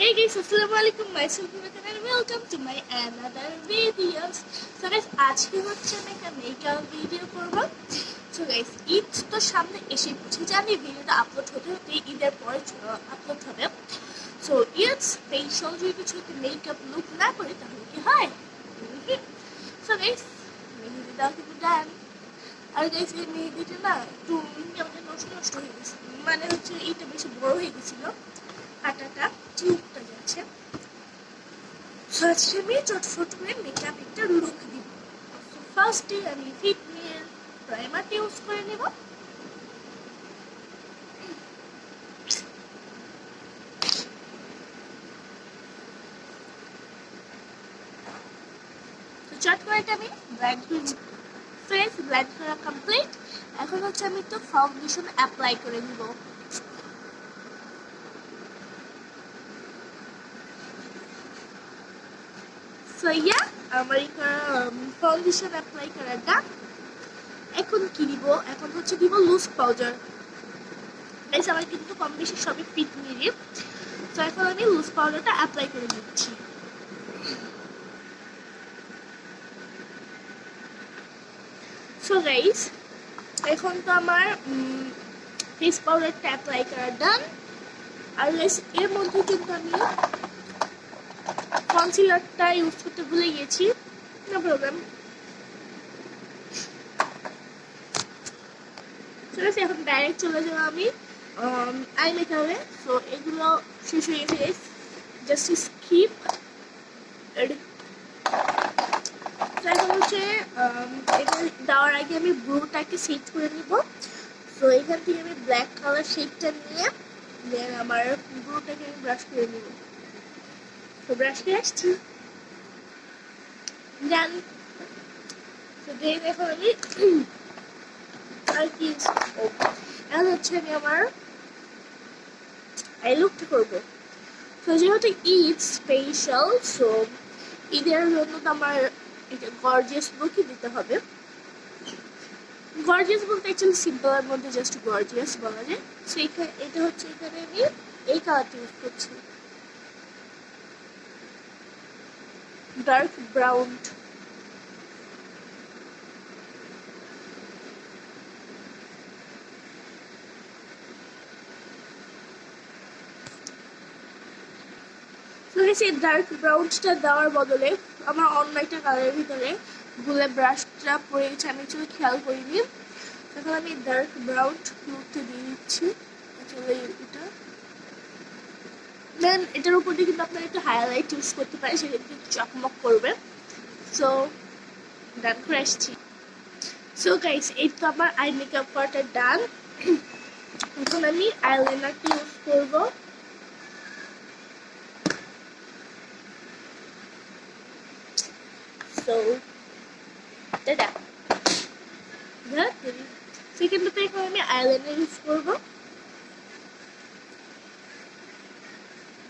Hey guys, Assalamualaikum. Myself Hurakan and welcome to my another videos. So guys, আজকে হচ্ছে আমি একটা makeup video করব। So guys, ঈদ তো সামনে এসে পড়ছে, জানি ভিডিওটা আপলোড হতে হতে ঈদের পরে আপলোড হবে। So ঈদ স্পেশাল যদি কিছু মেকআপ লুক না করি তাহলে কি হয়? So guys, মেহেদি দাও কিন্তু ডান। আর গাইস এই মেহেদিটা না একটু কেমন নষ্ট হয়ে গেছে, মানে হচ্ছে এটা বেশি বড় হয়ে গেছিল, কাটাটা টিউবটা যাচ্ছে। সো আজকে আমি চটফট করে মেকআপ একটা লুক দিব। ফার্স্টে আমি ফিটমির প্রাইমারটা ইউজ করে নেব। তো চট করে এটা আমি ব্লেন্ড করে নিব। ফেস ব্লেন্ড করা কমপ্লিট। এখন হচ্ছে আমি একটু ফাউন্ডেশন অ্যাপ্লাই করে নিব। সো ইয়া আমার ফাউন্ডেশন অ্যাপ্লাই করাটা এখন কি দিব, এখন হচ্ছে দিব লুজ পাউডার। গাইস আমার কিন্তু কম বেশি সবই ফিট মিলিয়ে, তো এখন আমি লুজ পাউডারটা অ্যাপ্লাই করে নিচ্ছি। সো গাইস এখন তো আমার ফেস পাউডারটা অ্যাপ্লাই করা ডান। আর গাইস এর মধ্যে কিন্তু আমি কনসিলারটা ইউজ করতে ভুলে গিয়েছি, নো প্রবলেম। ঠিক আছে, এখন ডাইরেক্ট চলে যাবো আমি আই মেকআপে। সো এগুলো শেষ হয়ে গেছে গাইস, জাস্ট স্কিপ। এখন হচ্ছে এটা দেওয়ার আগে আমি ব্লুটাকে সেট করে নিব। সো এখান থেকে আমি ব্ল্যাক কালার শেডটা নিয়ে দেন আমার ব্লুটাকে আমি ব্রাশ করে নিব। তো ব্রাশ করে আসছি দেন। তো দেন এখন আমি আর কি এখন হচ্ছে আমি আমার আই লুকটা করবো। তো যেহেতু ঈদ স্পেশাল, সো ঈদের জন্য তো আমার এটা গর্জিয়াস লুকই দিতে হবে। গর্জিয়াস বলতে অ্যাকচুয়ালি সিম্পলের মধ্যে জাস্ট গর্জিয়াস বলা যায়। সো এটা হচ্ছে এখানে আমি এই কালারটা ইউজ করছি, ডার্ক ব্রাউন। সেই ডার্ক ব্রাউনটা দেওয়ার বদলে আমার অন্য একটা কালারের ভিতরে গুলে ব্রাশটা পড়ে গেছে, আমি একটু খেয়াল করিনি। এখন আমি ডার্ক ব্রাউন লুকটা দিয়ে দিচ্ছি আসলে এটা। দেন এটার উপর দিয়ে কিন্তু আপনারা একটু হাইলাইট ইউজ করতে পারেন, সেটা কিন্তু চকমক করবে। সো ডান করে আসছি। সো গাইস এই তো আমার আই মেকআপ করাটা ডান। এখন আমি আইলাইনারটা ইউজ করবো। So, tada! সেকেন্ডটাতে এখন আমি আইলাইনার ইউজ করবো।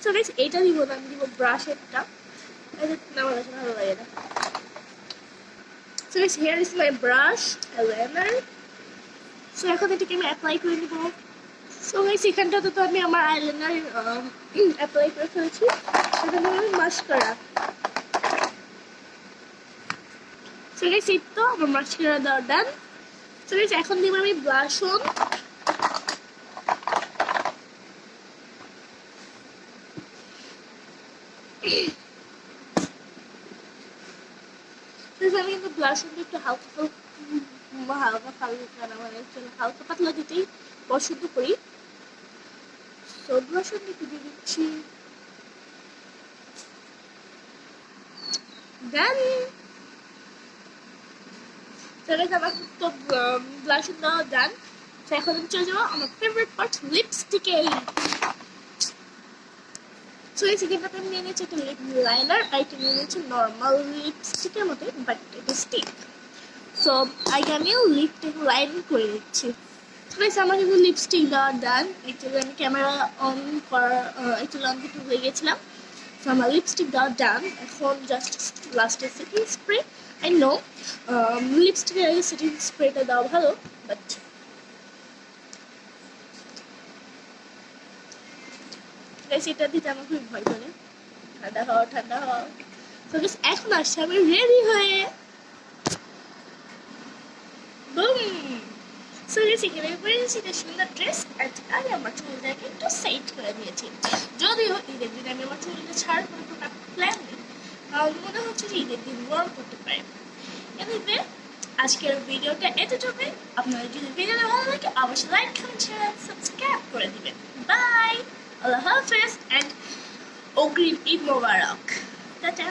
সো গাইস এইটা দিব না, আমি দিব ব্রাশেরটা, আমার কাছে ভালো লাগে না। So guys here is my brush eyeliner. So এখন এটাকে আমি অ্যাপ্লাই করে নিব। সো গাইস এখানটাতে তো আমি আমার আইলাইনার অ্যাপ্লাই করে ফেলেছি, এখানে আমি মাস্কারা। সো গাইস এই তো আমার মাস্কারা দেওয়া ডান। সো গাইস এখন দিব আমি ব্লাশ অন। আমি কিন্তু ব্লাশ অন একটু হালকা হালকা পাতলা দিতেই পছন্দ করি। সো ব্লাশ অন একটু দিয়ে দিচ্ছি দেন। আমার তো ব্লাশ অন দেওয়া ডান। তো এখন আমি চলে যাবো আমার ফেভারিট পার্ট, লিপস্টিকে। সো এই সেকেন্ডটাতে আমি নিয়ে নিয়েছি একটা লিপ লাইনার, আর এটা নিয়ে নিয়েছি নর্মাল লিপস্টিকের মতো, বাট এটা স্টিক। সো আগে আমি লিপটাকে লাইন করে দিচ্ছি। আমার কিন্তু লিপস্টিক দেওয়া ডান। অ্যাকচুয়ালি আমি ক্যামেরা অন করার অ্যাকচুয়ালি অন করতে ভুলে গেছিলাম। সো আমার লিপস্টিক দেওয়া ডান। এখন জাস্ট লাস্টে সেটিং স্প্রে। আই নো লিপস্টিকের আগে সেটিং স্প্রেটা দেওয়া ভালো, বাট গাইস এটা দিতে আমার খুব ভয় করে। ঠান্ডা হও ঠান্ডা হও। তো গাইস এখন আসছে আমি রেডি হয়ে বুম। সো গাইস এখানে পরে নিয়েছি একটা সুন্দর ড্রেস আর আমি আমার চুলটাকে একটু সেট করে নিয়েছি। যদিও ঈদের দিন আমি আমার চুলটা ছাড় করে কোনো প্ল্যান নেই, কারণ মনে হচ্ছে যে ঈদের দিন ওয়ার্ম করতে পারে। এনিওয়ে আজকের ভিডিওটা এতটুকুই। আপনাদের যদি ভিডিওটা ভালো লাগে অবশ্যই লাইক কমেন্ট শেয়ার সাবস্ক্রাইব করে দিবেন। বাই, আল্লাহ হাফেজ এন্ড অগ্রিম ঈদ মোবারক। টাটা।